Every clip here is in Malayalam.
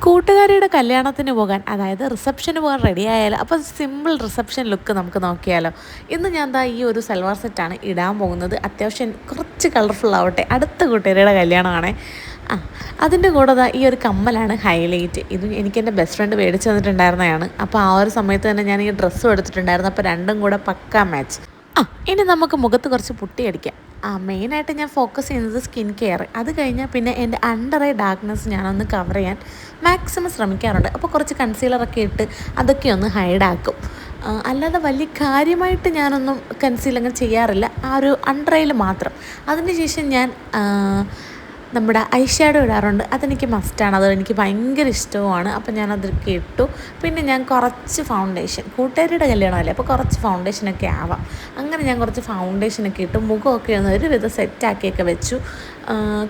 കൂട്ടുകാരിയുടെ കല്യാണത്തിന് പോകാൻ, അതായത് റിസപ്ഷന് പോകാൻ റെഡി ആയാലോ. അപ്പോൾ സിമ്പിൾ റിസപ്ഷൻ ലുക്ക് നമുക്ക് നോക്കിയാലോ. ഇന്ന് ഞാൻ ദാ ഈ ഒരു സൽവാർ സെറ്റാണ് ഇടാൻ പോകുന്നത്. അത്യാവശ്യം കുറച്ച് കളർഫുൾ ആവട്ടെ, അടുത്ത കൂട്ടുകാരിയുടെ കല്യാണമാണേ. അതിൻ്റെ കൂടെ ദാ ഈ ഒരു കമ്മലാണ് ഹൈലൈറ്റ്. ഇത് എനിക്ക് എൻ്റെ ബെസ്റ്റ് ഫ്രണ്ട് മേടിച്ച് തന്നിട്ടുണ്ടായിരുന്നതാണ്. അപ്പോൾ ആ ഒരു സമയത്ത് തന്നെ ഞാൻ ഈ ഡ്രസ്സും എടുത്തിട്ടുണ്ടായിരുന്നു. അപ്പോൾ രണ്ടും കൂടെ പക്കാ മാച്ച്. ഇനി നമുക്ക് മുഖത്ത് കുറച്ച് പുട്ടിയടിക്കാം. മെയിനായിട്ട് ഞാൻ ഫോക്കസ് ചെയ്യുന്നത് സ്കിൻ കെയർ. അത് കഴിഞ്ഞാൽ പിന്നെ എൻ്റെ അണ്ടർ ഐ ഡാർക്ക്നെസ് ഞാനൊന്ന് കവർ ചെയ്യാൻ മാക്സിമം ശ്രമിക്കാറുണ്ട്. അപ്പോൾ കുറച്ച് കൺസീലറൊക്കെ ഇട്ട് അതൊക്കെ ഒന്ന് ഹൈഡാക്കും. അല്ലാതെ വലിയ കാര്യമായിട്ട് ഞാനൊന്നും കൺസീലങ്ങ് ചെയ്യാറില്ല, ആ ഒരു അണ്ടർ ഐയിൽ മാത്രം. അതിനുശേഷം ഞാൻ നമ്മുടെ ഐ ഷാഡോ ഇടാറുണ്ട്. അതെനിക്ക് മസ്റ്റാണ്, അത് എനിക്ക് ഭയങ്കര ഇഷ്ടവുമാണ്. അപ്പോൾ ഞാനതൊക്കെ ഇട്ടു. പിന്നെ ഞാൻ കുറച്ച് ഫൗണ്ടേഷൻ, കൂട്ടുകാരുടെ കല്യാണമല്ലേ, അപ്പോൾ കുറച്ച് ഫൗണ്ടേഷനൊക്കെ ആവാം. അങ്ങനെ ഞാൻ കുറച്ച് ഫൗണ്ടേഷനൊക്കെ ഇട്ടു. മുഖമൊക്കെ ഒന്ന് ഒരുവിധം സെറ്റാക്കിയൊക്കെ വെച്ചു.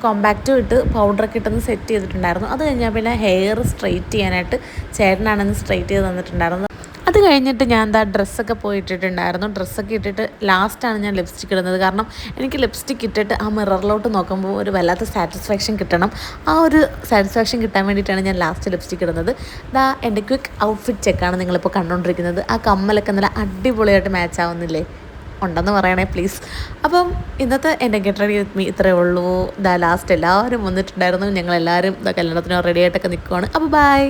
കോമ്പാക്റ്റും ഇട്ട് പൗഡറൊക്കെ ഇട്ടൊന്ന് സെറ്റ് ചെയ്തിട്ടുണ്ടായിരുന്നു. അത് കഴിഞ്ഞാൽ പിന്നെ ഹെയർ സ്ട്രെയിറ്റ് ചെയ്യാനായിട്ട് ചേട്ടനാണെന്ന് സ്ട്രെയിറ്റ് ചെയ്ത് തന്നിട്ടുണ്ടായിരുന്നു. അത് കഴിഞ്ഞിട്ട് ഞാൻ എന്താ ഡ്രസ്സൊക്കെ പോയി ഇട്ടിട്ടുണ്ടായിരുന്നു. ഡ്രസ്സൊക്കെ ഇട്ടിട്ട് ലാസ്റ്റാണ് ഞാൻ ലിപ്സ്റ്റിക് ഇടുന്നത്. കാരണം എനിക്ക് ലിപ്സ്റ്റിക് ഇട്ടിട്ട് ആ മിററിലോട്ട് നോക്കുമ്പോൾ ഒരു വല്ലാത്ത സാറ്റിസ്ഫാക്ഷൻ കിട്ടണം. ആ ഒരു സാറ്റിസ്ഫാക്ഷൻ കിട്ടാൻ വേണ്ടിയിട്ടാണ് ഞാൻ ലാസ്റ്റ് ലിപ്സ്റ്റിക് ഇടുന്നത്. ഇതാ എൻ്റെ ക്വിക്ക് ഔട്ട്ഫിറ്റ് ചെക്കാണ് നിങ്ങളിപ്പോൾ കണ്ടുകൊണ്ടിരിക്കുന്നത്. ആ കമ്മലൊക്കെ നല്ല അടിപൊളിയായിട്ട് മാച്ച് ആവുന്നില്ലേ? ഉണ്ടെന്ന് പറയണേ പ്ലീസ്. അപ്പം ഇന്നത്തെ എൻ്റെ ഗെറ്റ് റെഡി വിത്ത് മീ ഇത്രയേ ഉള്ളൂ. ലാസ്റ്റ് എല്ലാവരും വന്നിട്ടുണ്ടായിരുന്നു. ഞങ്ങളെല്ലാവരും കല്യാണത്തിന് റെഡി ആയിട്ടൊക്കെ നിൽക്കുവാണ്. അപ്പോൾ ബൈ.